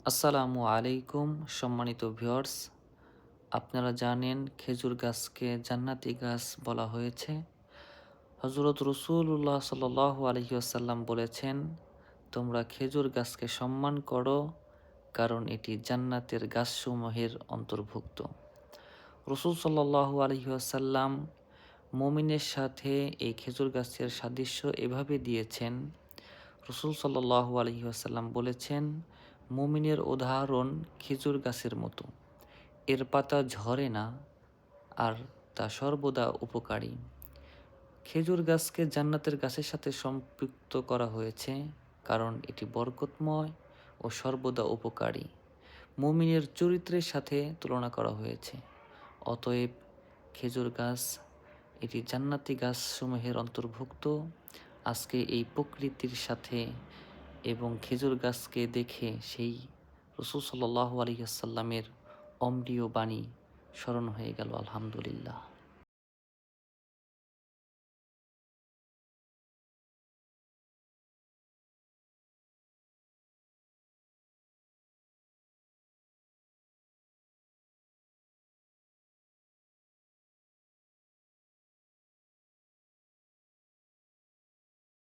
আসসালামু আলাইকুম সম্মানিত ভিউয়ার্স। আপনারা জানেন খেজুর গাছকে জান্নাতি গাছ বলা হয়েছে। হযরত রাসূলুল্লাহ সাল্লাল্লাহু আলাইহি ওয়াসাল্লাম বলেছেন, তোমরা খেজুর গাছকে সম্মান করো, কারণ এটি জান্নাতের গাছসমূহের অন্তর্ভুক্ত। রাসূল সাল্লাল্লাহু আলাইহি ওয়াসাল্লাম মুমিনের সাথে এই খেজুর গাছের সাদৃশ্য এভাবে দিয়েছেন। রাসূল সাল্লাল্লাহু আলাইহি ওয়াসাল্লাম বলেছেন, মুমিনের উদাহরণ খেজুর গাছের মতো। এর পাতা ঝরে না, আর তা সর্বদা উপকারী। খেজুর গাছকে জান্নাতের গাছের সাথে সম্পৃক্ত করা হয়েছে, কারণ এটি বরকতময় ও সর্বদা উপকারী। মুমিনের চরিত্রের সাথে তুলনা করা হয়েছে। অতএব খেজুর গাছ এটি জান্নাতি গাছসমূহের অন্তর্ভুক্ত। আজকে এই প্রকৃতির সাথে এবং খেজুর গাছকে দেখে সেই রাসূল সাল্লাল্লাহু আলাইহি ওয়াসাল্লামের অম্লীয় বাণী স্মরণ হয়ে গেল। আলহামদুলিল্লাহ।